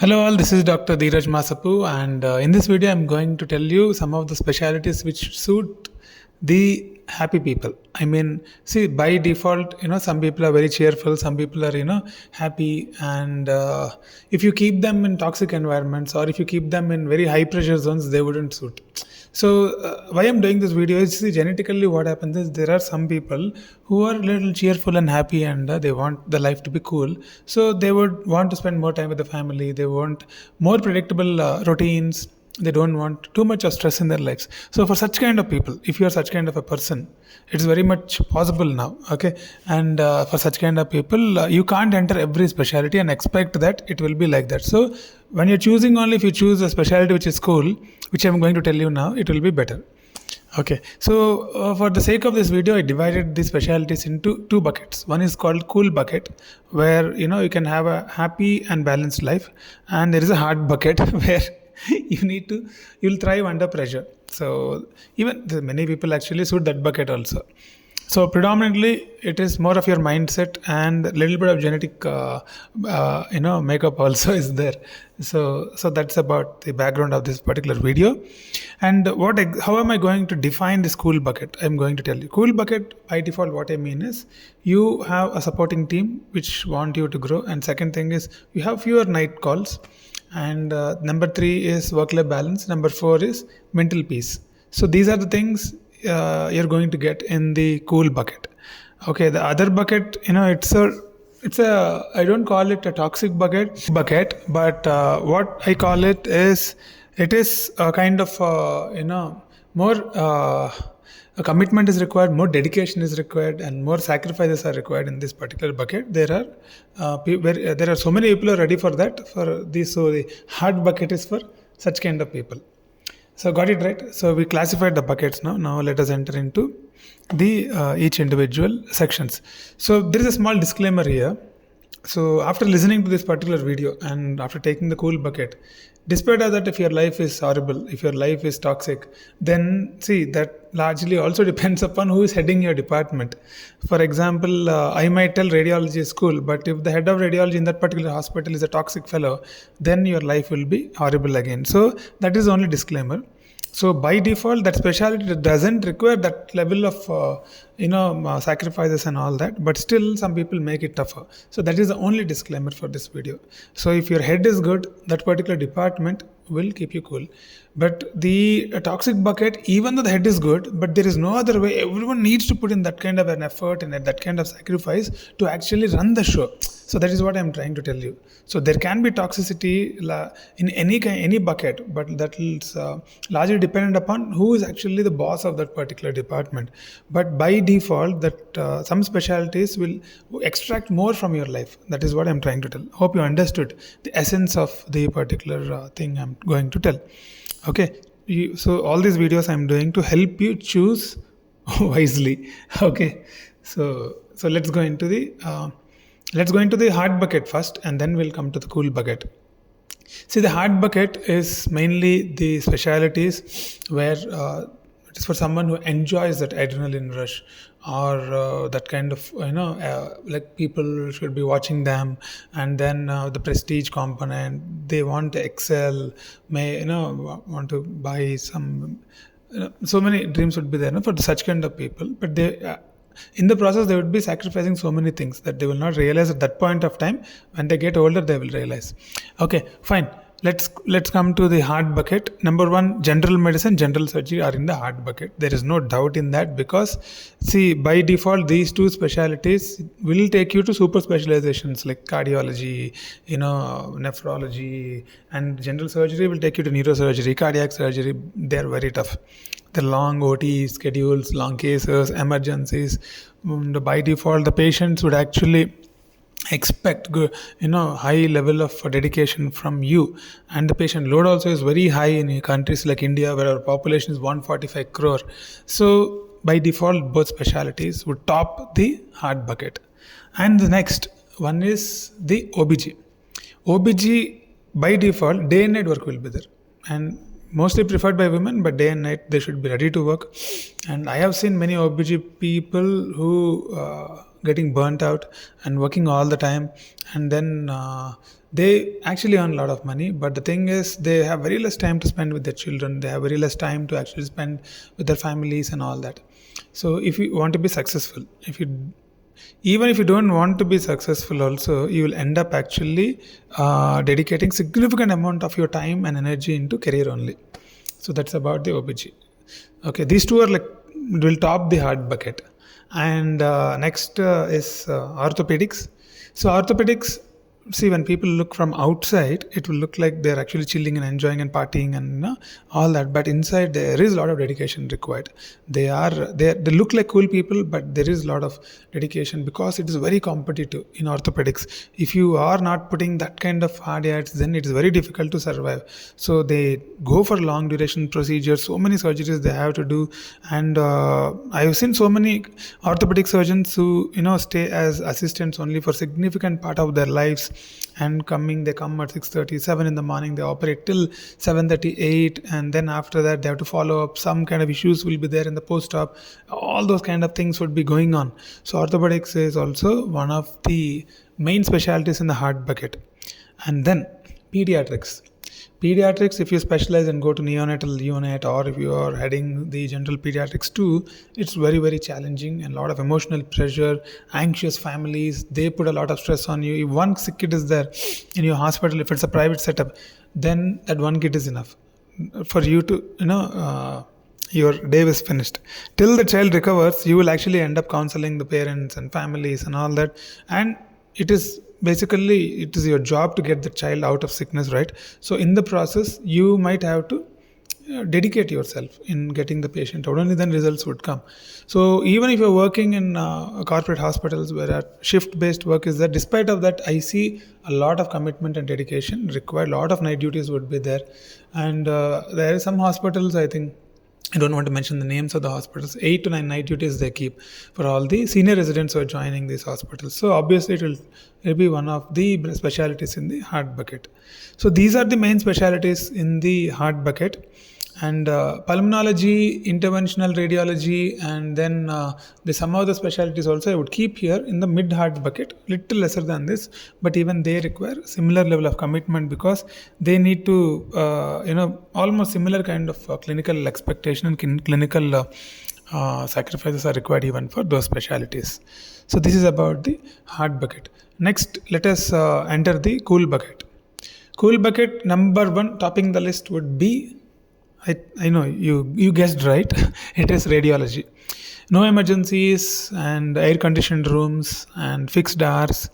Hello all, this is Dr. Dheeraj Masapu, and in this video I'm going to tell you some of the specialities which suit the happy people. I mean, see, by default, some people are very cheerful, some people are, happy, and if you keep them in toxic environments or if you keep them in very high pressure zones, they wouldn't suit. So, why I'm doing this video is, see, genetically what happens is there are some people who are a little cheerful and happy, and they want the life to be cool. So they would want to spend more time with the family. They want more predictable routines. They don't want too much of stress in their lives. So for such kind of people, if you are such kind of a person, it's very much possible now. Okay, and for such kind of people, you can't enter every specialty and expect that it will be like that. So when you're choosing, only if you choose a specialty which is cool, which I'm going to tell you now, it will be better. Okay, so for the sake of this video, I divided the specialties into two buckets. One is called cool bucket, where you can have a happy and balanced life, and there is a hard bucket where you'll thrive under pressure. So even many people actually suit that bucket also. So predominantly, it is more of your mindset and a little bit of genetic, makeup also is there. So that's about the background of this particular video. And how am I going to define this cool bucket? I'm going to tell you. Cool bucket by default, what I mean is you have a supporting team which want you to grow, and second thing is you have fewer night calls, and number three is work-life balance. Number four is mental peace. So these are the things you're going to get in the cool bucket. Okay, the other bucket, it's a I don't call it a toxic bucket, but what I call it is a kind of more a commitment is required, more dedication is required, and more sacrifices are required in this particular bucket. There are so many people are ready for that. For this, so the hard bucket is for such kind of people. So got it right. So we classified the buckets now. Now let us enter into the each individual sections. So there is a small disclaimer here. So after listening to this particular video and after taking the cool bucket, despite of that, if your life is horrible, if your life is toxic, then see that largely also depends upon who is heading your department. For example, I might tell radiology is cool, but if the head of radiology in that particular hospital is a toxic fellow, then your life will be horrible again. So that is only disclaimer. So by default, that specialty doesn't require that level of sacrifices and all that, but still some people make it tougher. So that is the only disclaimer for this video. So if your head is good, that particular department will keep you cool. But the toxic bucket, even though the head is good, but there is no other way. Everyone needs to put in that kind of an effort and that kind of sacrifice to actually run the show. So that is what I'm trying to tell you. So there can be toxicity in any bucket, but that is largely dependent upon who is actually the boss of that particular department. But by default, that some specialties will extract more from your life. That is what I'm trying to tell. Hope you understood the essence of the particular thing I'm going to tell. Okay, so all these videos I'm doing to help you choose wisely. Okay, so let's go into the hard bucket first, and then we'll come to the cool bucket. See, the hard bucket is mainly the specialities where it is for someone who enjoys that adrenaline rush, or that kind of like people should be watching them, and then the prestige component. They want to excel, want to buy some. So many dreams would be there for such kind of people, but they. In the process, they would be sacrificing so many things that they will not realize at that point of time. When they get older, they will realize. Okay, fine. Let's come to the hard bucket. Number one, general medicine, general surgery are in the hard bucket. There is no doubt in that, because see, by default, these two specialties will take you to super specializations like cardiology, nephrology, and general surgery will take you to neurosurgery, cardiac surgery. They are very tough. The long OT schedules, long cases, emergencies. By default, the patients would actually expect high level of dedication from you, and the patient load also is very high in countries like India, where our population is 145 crore. So by default, both specialties would top the hard bucket. And the next one is the OBG. By default, day and night work will be there, and mostly preferred by women, but day and night they should be ready to work. And I have seen many OBG people who getting burnt out and working all the time, and then they actually earn a lot of money, but the thing is they have very less time to spend with their children. They have very less time to actually spend with their families and all that. So if you want to be successful, if you even if you don't want to be successful also, you will end up actually dedicating significant amount of your time and energy into career only. So that's about the OBG. Okay, these two are like will top the hard bucket. And next is orthopedics. So orthopedics, see, when people look from outside, it will look like they're actually chilling and enjoying and partying and all that, but inside there is a lot of dedication required. They look like cool people, but there is a lot of dedication because it is very competitive in orthopedics. If you are not putting that kind of hard yards, then it is very difficult to survive. So they go for long duration procedures, so many surgeries they have to do. And I've seen so many orthopedic surgeons who stay as assistants only for significant part of their lives, and they come at 6:30, 7 in the morning, they operate till 7:38, and then after that they have to follow up. Some kind of issues will be there in the post-op. All those kind of things would be going on. So orthopedics is also one of the main specialties in the hard bucket. And then pediatrics. Pediatrics, if you specialize and go to neonatal unit, or if you are heading the general pediatrics too, it's very, very challenging and a lot of emotional pressure, anxious families. They put a lot of stress on you. If one sick kid is there in your hospital, if it's a private setup, then that one kid is enough for you to, your day is finished. Till the child recovers, you will actually end up counseling the parents and families and all that. And it is your job to get the child out of sickness, right? So in the process, you might have to dedicate yourself in getting the patient out. Only then results would come. So even if you're working in corporate hospitals where shift based work is there, despite of that, I see a lot of commitment and dedication required. A lot of night duties would be there. And there are some hospitals, I think, I don't want to mention the names of the hospitals, 8 to 9 night duties they keep for all the senior residents who are joining these hospitals. So obviously it will be one of the specialities in the hard bucket. So these are the main specialities in the hard bucket. And pulmonology, interventional radiology, and then some of the specialties also I would keep here in the mid-hard bucket, little lesser than this, but even they require similar level of commitment because they need to, almost similar kind of clinical expectation and clinical sacrifices are required even for those specialties. So this is about the hard bucket. Next, let us enter the cool bucket. Cool bucket number 1 topping the list would be, I know you guessed right. It is radiology. No emergencies and air conditioned rooms and fixed hours.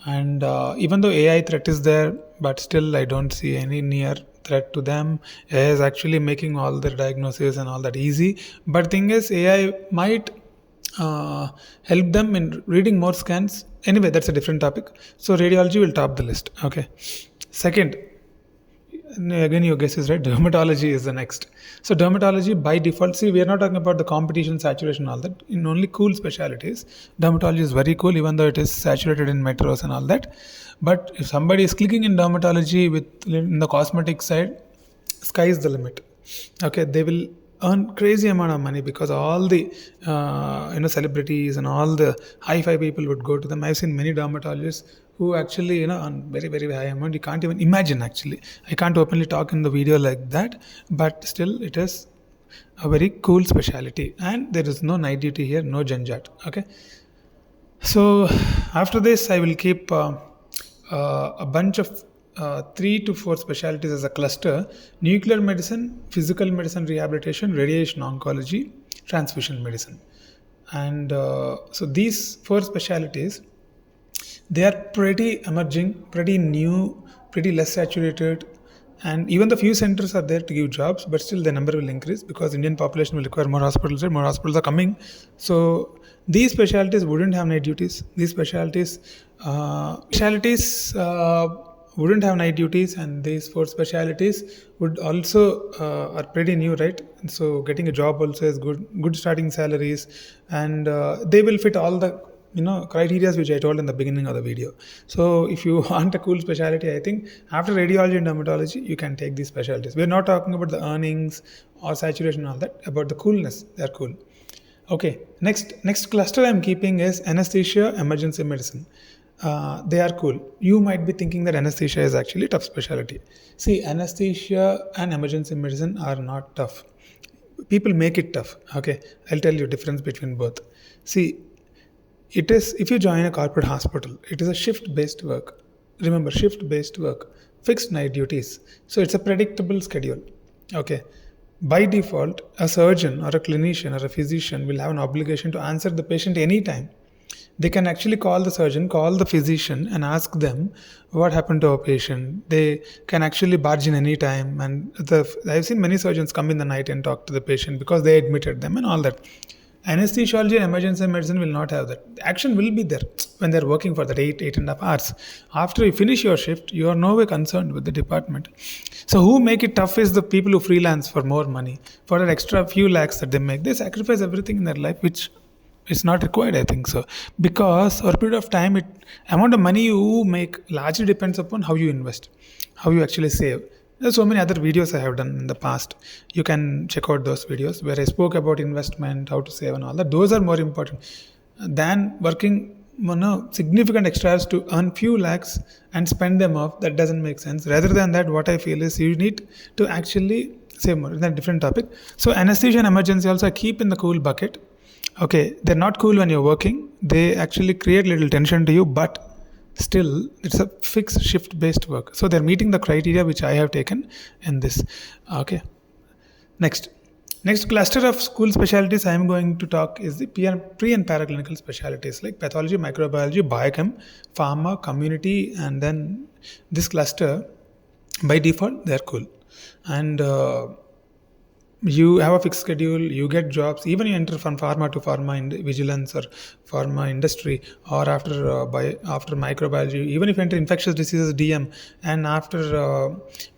And even though AI threat is there, but still I don't see any near threat to them. AI is actually making all the diagnosis and all that easy. But thing is, AI might help them in reading more scans. Anyway, that's a different topic. So radiology will top the list. Okay. Second, again your guess is right, dermatology is the next. So dermatology by default, see, we are not talking about the competition, saturation, all that. In only cool specialities, dermatology is very cool, even though it is saturated in metros and all that. But if somebody is clicking in dermatology in the cosmetic side, sky is the limit. Okay, they will earn crazy amount of money because all the celebrities and all the high-fi people would go to them. I've seen many dermatologists who actually earn very, very high amount. You can't even imagine. Actually, I can't openly talk in the video like that, but still it is a very cool specialty, and there is no night duty here, no janjat. Okay, so after this I will keep a bunch of 3 to 4 specialties as a cluster: nuclear medicine, physical medicine rehabilitation, radiation oncology, transfusion medicine. And so these 4 specialties, they are pretty emerging, pretty new, pretty less saturated, and even the few centers are there to give jobs, but still the number will increase because Indian population will require more hospitals, right? More hospitals are coming. So these specialties wouldn't have night duties. These specialties wouldn't have night duties, and these 4 specialties would also are pretty new, right? And so getting a job also is good starting salaries, and they will fit all the criteria which I told in the beginning of the video. So if you want a cool specialty, I think after radiology and dermatology, you can take these specialties. We're not talking about the earnings or saturation and all that, about the coolness. They're cool. Okay, next cluster I'm keeping is anesthesia, emergency medicine. they are cool. You might be thinking that anesthesia is actually a tough specialty. See, anesthesia and emergency medicine are not tough. People make it tough. Okay, I'll tell you difference between both. See, it is if you join a corporate hospital, it is a shift-based work. Remember, shift-based work, fixed night duties. So it's a predictable schedule. Okay. By default, a surgeon or a clinician or a physician will have an obligation to answer the patient anytime. They can actually call the surgeon, call the physician, and ask them what happened to our patient. They can actually barge in any time, and I've seen many surgeons come in the night and talk to the patient because they admitted them and all that. Anesthesiology and emergency medicine will not have that. The action will be there when they're working for that 8.5 hours. After you finish your shift, you are no way concerned with the department. So who make it tough is the people who freelance for more money. For an extra few lakhs that they make, they sacrifice everything in their life, which is not required, I think so. Because over a period of time, amount of money you make largely depends upon how you invest, how you actually save. There's so many other videos I have done in the past. You can check out those videos where I spoke about investment, how to save and all that. Those are more important than working significant extra hours to earn few lakhs and spend them off. That doesn't make sense. Rather than that, what I feel is you need to actually save more. It's a different topic. So anesthesia and emergency also I keep in the cool bucket. Okay, they're not cool when you're working. They actually create little tension to you, but still it's a fixed shift based work, so they're meeting the criteria which I have taken in this. Okay, next cluster of school specialties I am going to talk is the pre and paraclinical specialties like pathology, microbiology, biochem, pharma, community, and then this cluster by default they're cool. And you have a fixed schedule, you get jobs, even you enter from pharma to pharma vigilance or pharma industry, or after microbiology, even if you enter infectious diseases DM, and after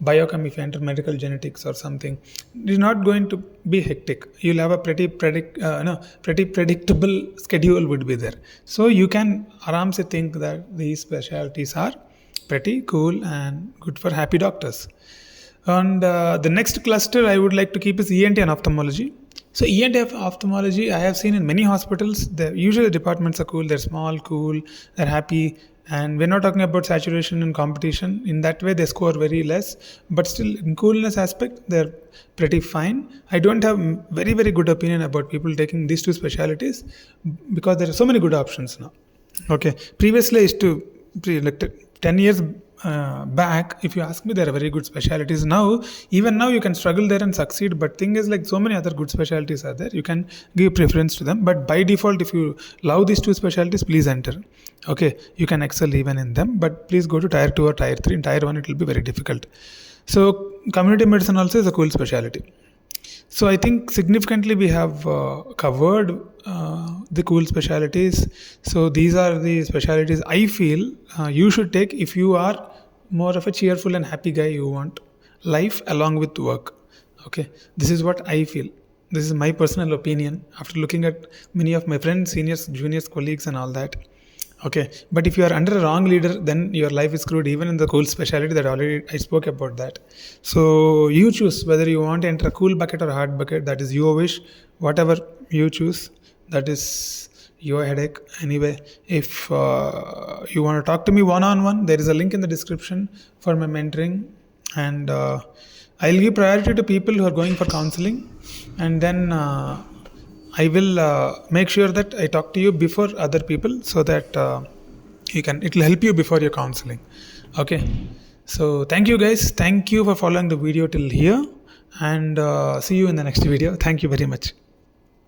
biochem if you enter medical genetics or something, it is not going to be hectic. You'll have a pretty predictable schedule would be there. So you can aram se think that these specialties are pretty cool and good for happy doctors. And the next cluster I would like to keep is ENT and ophthalmology. So ENT and ophthalmology I have seen in many hospitals. Usually the departments are cool, they're small, cool, they're happy. And we're not talking about saturation and competition. In that way, they score very less. But still, in coolness aspect, they're pretty fine. I don't have very, very good opinion about people taking these two specialties because there are so many good options now. Okay. Previously, I used to, 10 years back, if you ask me, there are very good specialties. Even now you can struggle there and succeed, but thing is like so many other good specialties are there, you can give preference to them. But by default, if you love these two specialties, please enter. Okay, you can excel even in them, but please go to tier 2 or tier 3. In tier 1 it will be very difficult. So community medicine also is a cool specialty. So I think significantly we have covered the cool specialties. So these are the specialties I feel you should take if you are more of a cheerful and happy guy. You want life along with work. Okay, this is what I feel. This is my personal opinion after looking at many of my friends, seniors, juniors, colleagues and all that. Okay, but if you are under a wrong leader, then your life is screwed, even in the cool specialty that already I spoke about that. So you choose whether you want to enter a cool bucket or a hard bucket. That is your wish. Whatever you choose, that is your headache. Anyway, if you want to talk to me one-on-one, there is a link in the description for my mentoring, and I'll give priority to people who are going for counseling, and then I will make sure that I talk to you before other people, so that it will help you before your counseling. Okay, so thank you guys. Thank you for following the video till here, and see you in the next video. Thank you very much.